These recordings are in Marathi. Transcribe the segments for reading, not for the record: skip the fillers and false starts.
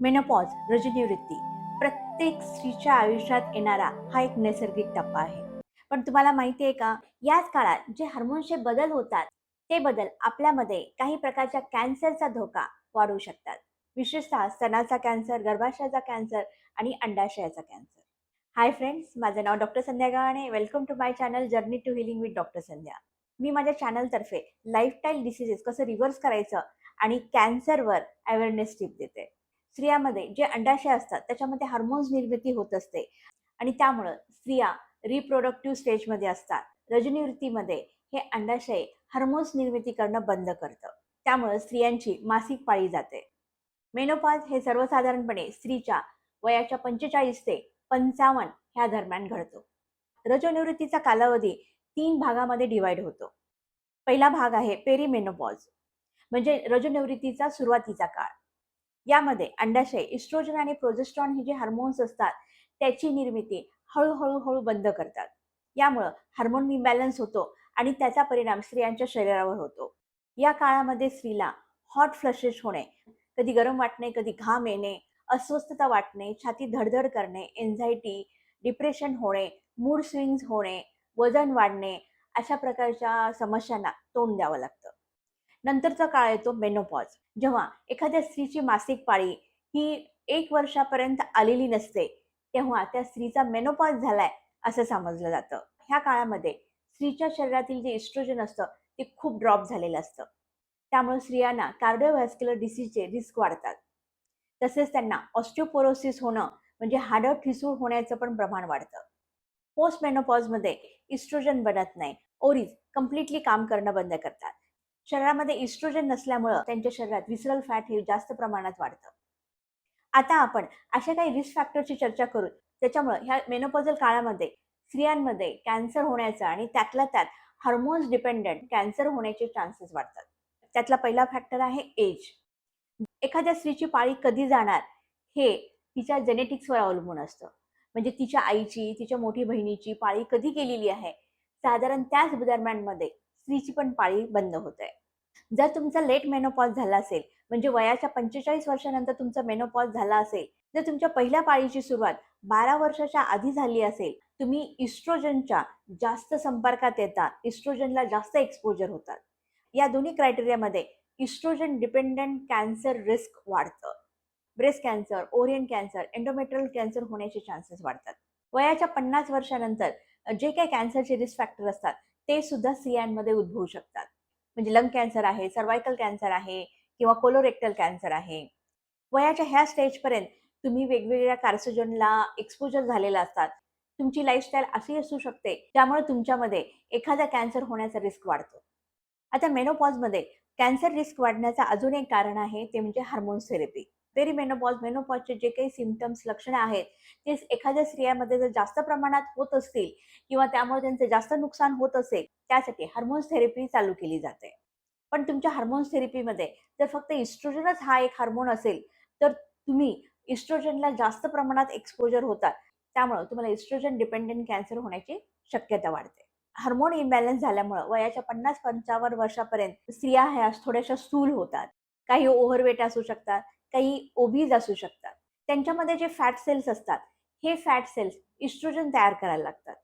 मेनोपॉज रजनिवृत्ती प्रत्येक स्त्रीच्या आयुष्यात येणारा हा एक नैसर्गिक टप्पा आहे. पण तुम्हाला माहिती आहे का, याच काळात जे हार्मोन्सचे बदल होतात, ते बदल आपल्यामध्ये काही प्रकारच्या कॅन्सरचा धोका वाढवू शकतात. विशेषतः स्तनाचा कॅन्सर, गर्भाशयाचा कॅन्सर आणि अंडाशयाचा कॅन्सर. हाय फ्रेंड्स, माझं नाव doctor Sandhya Gavane. Welcome to my channel journey to healing with doctor Sandhya. मी माझ्या चॅनलतर्फे लाईफस्टाईल डिसीजेस कसं रिव्हर्स करायचं आणि कॅन्सरवर अवेअरनेस टिप देते. स्त्रियामध्ये जे अंडाशय असतात त्याच्यामध्ये हार्मोन्स निर्मिती होत असते आणि त्यामुळं स्त्रिया रिप्रोडक्टिव्ह स्टेजमध्ये असतात. रजनिवृत्तीमध्ये हे अंडाशय हार्मोन्स निर्मिती करणं बंद करतं. त्यामुळं स्त्रियांची मासिक पाळी जाते. मेनोपॉज हे सर्वसाधारणपणे स्त्रीच्या वयाच्या 45 ते 55 ह्या दरम्यान घडतो. रजनिवृत्तीचा कालावधी 3 भागामध्ये डिवाइड होतो. पहिला भाग आहे पेरीमेनोपॉज, म्हणजे रजनिवृत्तीचा सुरुवातीचा काळ. यामध्ये अंडाशय इस्ट्रोजन आणि प्रोजेस्ट्रॉन हे जे हार्मोन्स असतात त्याची निर्मिती हळूहळू बंद करतात. यामुळं हार्मोन इम्बॅलन्स होतो आणि त्याचा परिणाम स्त्रियांच्या शरीरावर होतो. या काळामध्ये स्त्रीला हॉट फ्लशेस होणे, कधी गरम वाटणे, कधी घाम येणे, अस्वस्थता वाटणे, छाती धडधड करणे, एन्झायटी, डिप्रेशन होणे, मूड स्विंग्स होणे, वजन वाढणे, अशा प्रकारच्या समस्यांना तोंड द्यावं लागतं. नंतरचा काळ येतो मेनोपॉज, जेव्हा एखाद्या स्त्रीची मासिक पाळी ही 1 वर्षापर्यंत आलेली नसते, तेव्हा त्या स्त्रीचा मेनोपॉज झालाय असं समजलं जातं. ह्या काळामध्ये स्त्रीच्या शरीरातील जे इस्ट्रोजन असतं ते खूप ड्रॉप झालेलं असतं. त्यामुळे स्त्रियांना कार्डिओव्हॅस्क्युलर डिसीजचे रिस्क वाढतात. तसेच त्यांना ऑस्टिओपोरोसिस होणं, म्हणजे हाडं ठिसूळ होण्याचं पण प्रमाण वाढतं. पोस्ट मेनोपॉजमध्ये इस्ट्रोजन बनत नाही. ओव्हरीज कम्प्लिटली काम करणं बंद करतात. शरीरामध्ये इस्ट्रोजन नसल्यामुळं त्यांच्या शरीरात विसरल फॅट हे जास्त प्रमाणात वाढतं. आता आपण अशा काही रिस्क फॅक्टरची चर्चा करू, त्याच्यामुळं ह्या मेनोपॉजल काळामध्ये स्त्रियांमध्ये कॅन्सर होण्याचा आणि त्यातल्या त्यात हार्मोन्स डिपेंडंट कॅन्सर होण्याचे चान्सेस वाढतात. त्यातला पहिला फॅक्टर आहे एज. एखाद्या स्त्रीची पाळी कधी जाणार हे तिच्या जेनेटिक्सवर अवलंबून असतं. म्हणजे तिच्या आईची, तिच्या मोठी बहिणीची पाळी कधी गेलेली आहे, साधारण त्याच दरम्यानमध्ये स्त्रीची पण पाळी बंद होते. जर तुमचा लेट मेनोपॉज झाला असेल, म्हणजे वयाच्या 45 वर्षानंतर तुमचा मेनोपॉज झाला असेल, जर तुमच्या पहिल्या पाळीची सुरुवात 12 वर्षाच्या आधी झाली असेल, तुम्ही इस्ट्रोजनच्या जास्त संपर्कात येता, इस्ट्रोजनला जास्त एक्सपोजर होतात. या दोन्ही क्रायटेरियामध्ये इस्ट्रोजन डिपेंडंट कॅन्सर रिस्क वाढतं. Breast cancer, ovarian cancer, endometrial cancer होण्याचे चान्सेस वाढतात. वयाच्या 50 वर्षानंतर जे काही कॅन्सरचे रिस्क फॅक्टर असतात ते सुद्धा स्त्रियांमध्ये उद्भवू शकतात. म्हणजे लंग कॅन्सर आहे, सर्वायकल कॅन्सर आहे किंवा कोलोरेक्टल कॅन्सर आहे. वयाच्या ह्या स्टेजपर्यंत तुम्ही वेगवेगळ्या कार्सिनोजनला एक्सपोजर झालेला असतात. तुमची लाईफस्टाईल अशी असू शकते त्यामुळे तुमच्यामध्ये एखादा कॅन्सर होण्याचा रिस्क वाढतो. आता मेनोपॉजमध्ये कॅन्सर रिस्क वाढण्याचं अजून एक कारण आहे, ते म्हणजे हार्मोन्स थेरपी. पेरीमेनोपॉज, मेनोपॉजचे जे काही सिम्पटम्स, लक्षणं आहेत, ते एखाद्या स्त्रियामध्ये जर जास्त प्रमाणात होत असतील किंवा त्यामुळे त्यांचे जास्त नुकसान होत असेल, त्यासाठी हार्मोन्स थेरपी चालू केली जाते. पण तुमच्या हार्मोन्स थेरपीमध्ये जर फक्त इस्ट्रोजनच हा एक हार्मोन असेल, तर तुम्ही इस्ट्रोजनला जास्त प्रमाणात एक्सपोजर होतात. त्यामुळे तुम्हाला इस्ट्रोजन डिपेंडंट कॅन्सर होण्याची शक्यता वाढते. हार्मोन इम्बॅलन्स झाल्यामुळे वयाच्या 50-55 वर्षापर्यंत स्त्रिया ह्या थोड्याशा स्थूल होतात. काही ओव्हरवेट असू शकतात, काही ओबीज असू शकतात. त्यांच्यामध्ये जे फॅट सेल्स असतात, हे फॅट सेल्स इस्ट्रोजन तयार करायला लागतात.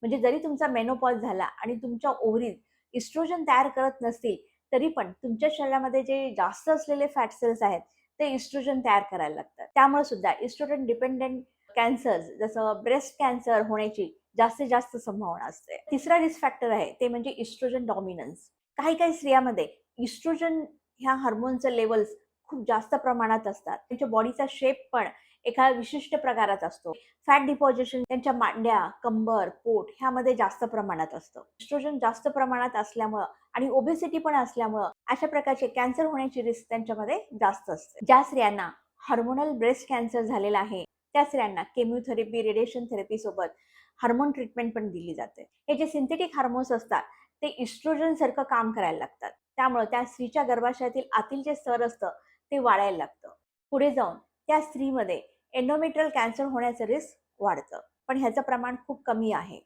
म्हणजे जरी तुमचा मेनोपॉज झाला आणि तुमच्या ओव्हरीज इस्ट्रोजन तयार करत नसतील, तरी पण तुमच्या शरीरामध्ये जे जास्त असलेले फॅट सेल्स आहेत, ते इस्ट्रोजन तयार करायला लागतात. त्यामुळे सुद्धा इस्ट्रोजन डिपेंडंट कॅन्सर जसं ब्रेस्ट कॅन्सर होण्याची जास्तीत जास्त संभावना असते. तिसरा रिस्क फॅक्टर आहे ते म्हणजे इस्ट्रोजन डॉमिनन्स. काही काही स्त्रियांमध्ये इस्ट्रोजन ह्या हार्मोनचं लेवल्स खूप जास्त प्रमाणात असतात. त्यांच्या बॉडीचा शेप पण एका विशिष्ट प्रकारात असतो. फॅट डिपॉझिशन त्यांच्या मांड्या, कंबर, पोट ह्यामध्ये जास्त प्रमाणात असतं. इस्ट्रोजन जास्त प्रमाणात असल्यामुळं आणि ओबेसिटी पण असल्यामुळं अशा प्रकारचे कॅन्सर होण्याची रिस्क त्यांच्यामध्ये जास्त असते. ज्या स्त्रियांना हार्मोनल ब्रेस्ट कॅन्सर झालेला आहे, त्या स्त्रियांना केमोथेरपी, रेडिएशन थेरपी सोबत हार्मोन ट्रीटमेंट पण दिली जाते. हे जे सिंथेटिक हार्मोन्स असतात ते इस्ट्रोजन सारखं काम करायला लागतात. त्यामुळे त्या स्त्रीच्या गर्भाशयातील आतील जे स्तर असतं ते वाढायला लागतं. पुढे जाऊन त्या स्त्रीमध्ये एंडोमेट्रियल कॅन्सर होण्याचं रिस्क वाढतं. पण ह्याचं प्रमाण खूप कमी आहे.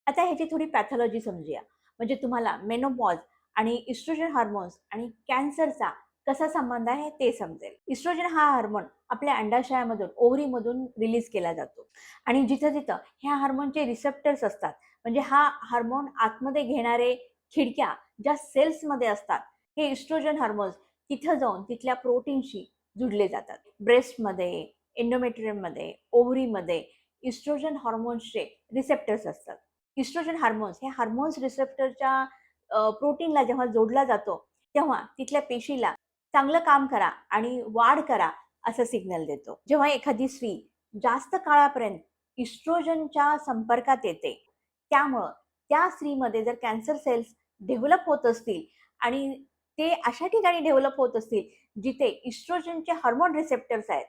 आता ह्याची थोडी पॅथॉलॉजी समजूया. म्हणजे तुम्हाला मेनोपॉज आणि इस्ट्रोजन हार्मोन्स आणि कॅन्सरचा कसा संबंध आहे ते समजेल. इस्ट्रोजन हा हार्मोन आपल्या अंडाशयामधून ओव्हरीमधून रिलीज केला जातो आणि जिथं-जिथं ह्या हार्मोनचे रिसेप्टर्स असतात, म्हणजे हा हार्मोन आतमध्ये घेणारे खिडक्या ज्या सेल्समध्ये असतात, हे इस्ट्रोजन हार्मोन्स तिथं जाऊन तिथल्या प्रोटीनशी जुडले जातात. ब्रेस्टमध्ये, एंडोमेट्रियममध्ये, ओव्हरीमध्ये इस्ट्रोजन हार्मोन्सचे रिसेप्टर्स असतात. इस्ट्रोजन हार्मोन्स हे हार्मोन्स रिसेप्टरच्या प्रोटीनला जेव्हा जोडला जातो, तेव्हा तिथल्या पेशीला चांगलं काम करा आणि वाढ करा असं सिग्नल देतो. जेव्हा एखादी स्त्री जास्त काळापर्यंत इस्ट्रोजनच्या संपर्कात येते, त्यामुळं त्या स्त्रीमध्ये जर कॅन्सर सेल्स डेव्हलप होत असतील आणि ते अशा ठिकाणी डेव्हलप होत असतील जिथे इस्ट्रोजनचे हार्मोन रिसेप्टर्स आहेत,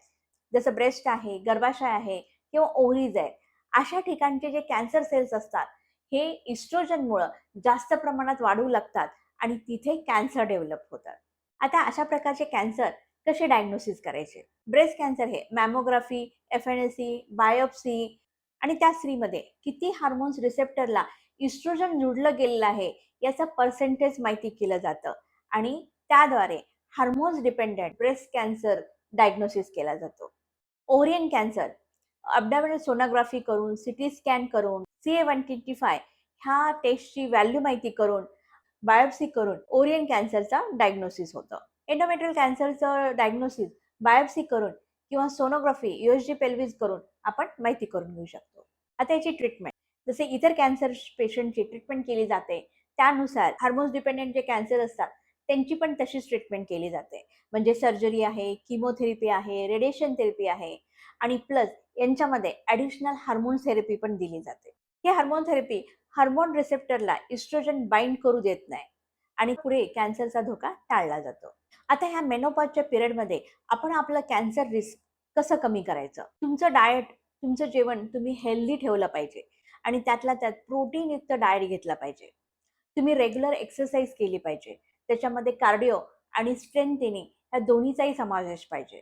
जसं ब्रेस्ट आहे, गर्भाशय आहे किंवा ओव्हरीज आहे, अशा ठिकाणचे जे कॅन्सर सेल्स असतात, हे इस्ट्रोजनमुळं जास्त प्रमाणात वाढू लागतात आणि तिथे कॅन्सर डेव्हलप होतात. आता अशा प्रकारचे कॅन्सर कसे डायग्नोसिस करायचे? ब्रेस्ट कॅन्सर हे मॅमोग्राफी, एफएनएसी, बायोप्सी आणि त्या स्त्रीमध्ये किती हार्मोन्स रिसेप्टरला इस्ट्रोजन जुडलं गेलेलं आहे याचं पर्सेंटेज माहिती केलं जातं आणि त्याद्वारे hormones dependent breast cancer diagnosis केला जातो. ओव्हरियन कॅन्सर अब्डॉमिनल सोनोग्राफी करून, सिटी स्कॅन करून, CA-125 ह्या टेस्टची व्हॅल्यू माहिती करून, बायोप्सी करून ओव्हरियन कॅन्सरचा डायग्नोसिस होतं. एंडोमेट्रियल कॅन्सरचं डायग्नोसिस बायोप्सी करून किंवा सोनोग्राफी, USG पेल्विस करून आपण माहिती करून घेऊ शकतो. आता याची ट्रीटमेंट, जसे इतर कॅन्सर पेशंटची ट्रीटमेंट केली जाते, त्यानुसार हार्मोन्स डिपेंडंट जे कॅन्सर असतात, त्यांची पण तशीच ट्रीटमेंट केली जाते. म्हणजे सर्जरी आहे, किमोथेरपी आहे, रेडिएशन थेरपी आहे आणि प्लस यांच्यामध्ये ॲडिशनल हार्मोन थेरपी पण दिली जाते. ही हार्मोन थेरपी हार्मोन रिसेप्टरला इस्ट्रोजन बाइंड करू देत नाही आणि पुढे कॅन्सरचा धोका टाळला जातो. आता ह्या मेनोपॉजच्या पिरियडमध्ये आपण आपलं कॅन्सर रिस्क कसं कमी करायचं? तुमचं डाएट, तुमचं जेवण तुम्ही हेल्दी ठेवलं पाहिजे आणि त्यातल्या त्यात प्रोटीनयुक्त डाएट घेतला पाहिजे. तुम्ही रेग्युलर एक्सरसाइज केली पाहिजे. त्याच्यामध्ये कार्डिओ आणि स्ट्रेंथ ट्रेनिंग ह्या दोन्हीचाही समावेश पाहिजे.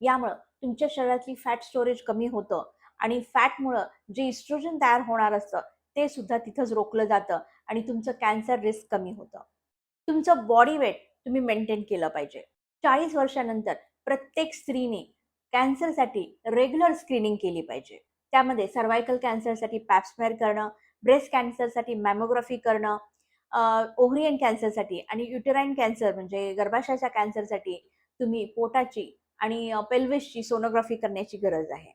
यामुळं तुमच्या शरीरातली फॅट स्टोरेज कमी होतं आणि फॅटमुळं जे इस्ट्रोजन तयार होणार असतं, ते सुद्धा तिथंच रोखलं जातं आणि तुमचं कॅन्सर रिस्क कमी होतं. तुमचं बॉडी वेट तुम्ही मेंटेन केलं पाहिजे. 40 वर्षानंतर प्रत्येक स्त्रीने कॅन्सरसाठी रेग्युलर स्क्रीनिंग केली पाहिजे. त्यामध्ये सर्व्हायकल कॅन्सरसाठी पॅप स्मेअर करणं, ब्रेस्ट कॅन्सरसाठी मॅमोग्राफी करणं, ओव्हरियन कॅन्सरसाठी आणि युटेराईन कॅन्सर म्हणजे गर्भाशयाच्या कॅन्सरसाठी तुम्ही पोटाची आणि पेल्विसची सोनोग्राफी करण्याची गरज आहे.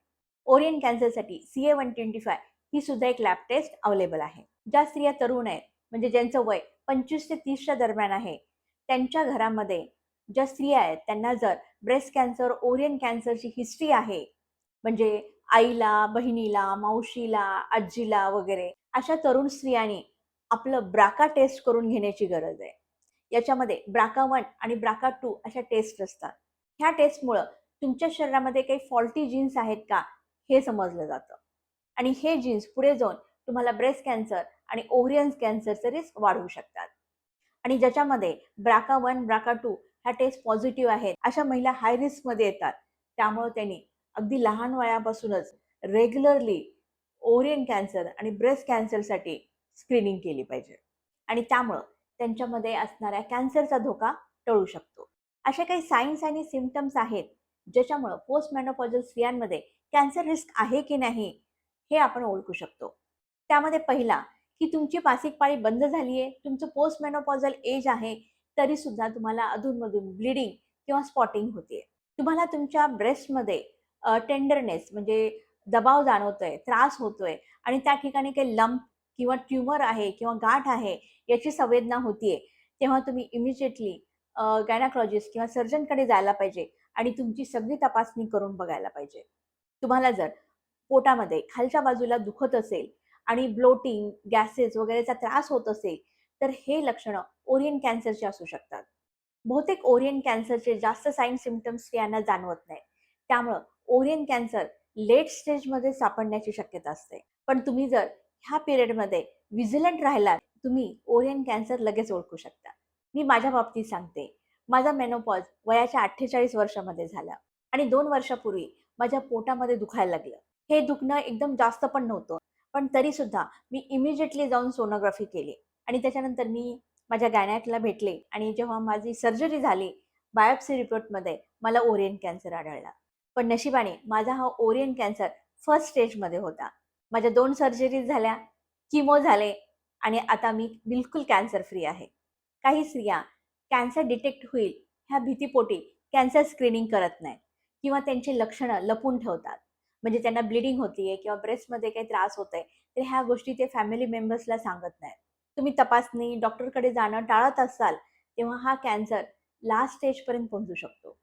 ओव्हरियन कॅन्सरसाठी CA-125 ही सुद्धा एक लॅब टेस्ट अवेलेबल आहे. ज्या स्त्रिया तरुण आहेत, म्हणजे ज्यांचं वय 25 ते 30च्या दरम्यान आहे, त्यांच्या घरामध्ये ज्या स्त्रिया आहेत, त्यांना जर ब्रेस्ट कॅन्सर, ओव्हरियन कॅन्सरची हिस्ट्री आहे, म्हणजे आईला, बहिणीला, मावशीला, आजीला वगैरे अशा तरुण स्त्रियांनी आपलं ब्राका टेस्ट करून घेण्याची गरज आहे. याच्यामध्ये BRCA1 आणि BRCA2 अशा टेस्ट असतात. ह्या टेस्टमुळं तुमच्या शरीरामध्ये काही फॉल्टी जीन्स आहेत का हे समजलं जातं आणि हे जीन्स पुढे जाऊन तुम्हाला ब्रेस्ट कॅन्सर आणि ओव्हरियन कॅन्सरचे रिस्क वाढवू शकतात. आणि ज्याच्यामध्ये BRCA1, BRCA2 ह्या टेस्ट पॉझिटिव्ह आहेत, अशा महिला हाय रिस्कमध्ये येतात. त्यामुळे त्यांनी अगदी लहान वयापासूनच रेग्युलरली ओव्हरियन कॅन्सर आणि ब्रेस्ट कॅन्सरसाठी स्क्रीनिंग केली पाहिजे आणि त्यामुळं त्यांच्यामध्ये असणाऱ्या कॅन्सरचा धोका टळू शकतो. असे काही सायन्स आणि सिम्पटम्स आहेत, ज्याच्यामुळं पोस्ट मेनोपॉजल स्त्रियांमध्ये कॅन्सर रिस्क आहे की नाही हे आपण ओळखू शकतो. त्यामध्ये पहिला, की तुमची मासिक पाळी बंद झाली आहे, तुमचं पोस्ट मेनोपॉजल एज आहे, तरीसुद्धा तुम्हाला अधूनमधून ब्लिडिंग किंवा स्पॉटिंग होते. तुम्हाला तुमच्या ब्रेस्टमध्ये टेंडरनेस म्हणजे दबाव जाणवतोय, त्रास होतोय आणि त्या ठिकाणी काही लंप किंवा ट्यूमर आहे किंवा गाठ आहे याची संवेदना होतीये, तेव्हा तुम्ही इमिजिएटली गायनेकॉलॉजिस्ट किंवा सर्जनकडे जायला पाहिजे आणि तुमची सगळी तपासणी करून बघायला पाहिजे. तुम्हाला जर पोटामध्ये खालच्या बाजूला दुखत असेल आणि ब्लोटिंग, गॅसेस वगैरेचा त्रास होत असेल, तर हे लक्षणं ओव्हरियन कॅन्सरची असू शकतात. बहुतेक ओव्हरियन कॅन्सरचे जास्त साइन सिम्पटम्स स्त्रियांना जाणवत नाही. त्यामुळं ओव्हरियन कॅन्सर लेट स्टेजमध्ये सापडण्याची शक्यता असते. पण तुम्ही जर ह्या पिरियडमध्ये व्हिजिलंट राहिलात, तुम्ही ओव्हरियन कॅन्सर लगेच ओळखू शकता. मी माझ्या बाबतीत सांगते. माझा मेनोपॉज वयाच्या 48 वर्षामध्ये झाला आणि 2 वर्षापूर्वी माझ्या पोटामध्ये दुखायला लागलं. हे दुखणं एकदम जास्त पण नव्हतं. पण तरीसुद्धा मी इमिजिएटली जाऊन सोनोग्राफी केली आणि त्याच्यानंतर मी माझ्या गायनॅकला भेटले आणि जेव्हा माझी सर्जरी झाली, बायोप्सी रिपोर्टमध्ये मला ओरियन कॅन्सर आढळला. पण नशिबाने माझा हा ओरियन कॅन्सर फर्स्ट स्टेजमध्ये होता. माझ्या 2 सर्जरीज झाल्या, किमो झाले आणि आता मी बिलकुल कॅन्सर फ्री आहे. काही स्त्रिया कॅन्सर डिटेक्ट होईल ह्या भीतीपोटी कॅन्सर स्क्रीनिंग करत नाहीत किंवा त्यांची लक्षणं लपून ठेवतात. म्हणजे त्यांना ब्लीडिंग होतीये किंवा ब्रेस्टमध्ये काही त्रास होतोय, तर ह्या गोष्टी ते फॅमिली मेंबर्सला सांगत नाहीत. तुम्ही तपासणी, डॉक्टरकडे जाणं टाळत असाल, तेव्हा हा कॅन्सर लास्ट स्टेजपर्यंत पोहोचू शकतो.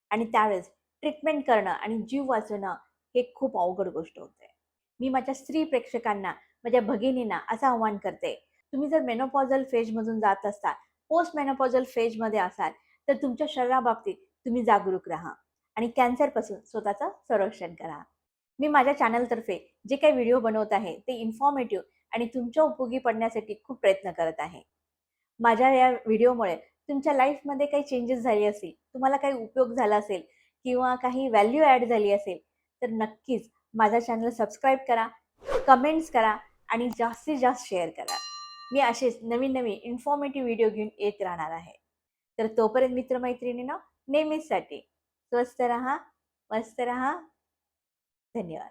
आणि त्यावेळेस ट्रीटमेंट करणं आणि जीव वाचवणं हे खूप अवघड गोष्ट होते. मी माझ्या स्त्री प्रेक्षकांना, माझ्या भगिनींना असं आवाहन करते, तुम्ही जर मेनोपॉझल फेजमधून जात असाल, पोस्ट मेनोपॉझल फेजमध्ये असाल, तर तुमच्या शरीराबाबतीत तुम्ही जागरूक राहा आणि कॅन्सरपासून स्वतःचं संरक्षण करा. मी माझ्या चॅनलतर्फे जे काही व्हिडिओ बनवत आहे, ते इन्फॉर्मेटिव्ह आणि तुमच्या उपयोगी पडण्यासाठी खूप प्रयत्न करत आहे. माझ्या या व्हिडिओमुळे तुमच्या लाईफमध्ये काही चेंजेस झाले असतील, तुम्हाला काही उपयोग झाला असेल किंवा काही व्हॅल्यू ॲड झाली असेल, तर नक्कीच माझा चॅनल सबस्क्राईब करा, कमेंट्स करा आणि जास्तीत जास्त शेअर करा. मी असेच नवीन-नवीन इन्फॉर्मेटिव्ह व्हिडिओ घेऊन येत राहणार आहे. तर तोपर्यंत मित्र-मैत्रिणींनो, नेहमीचसाठी स्वस्थ रहा, मस्त रहा. धन्यवाद.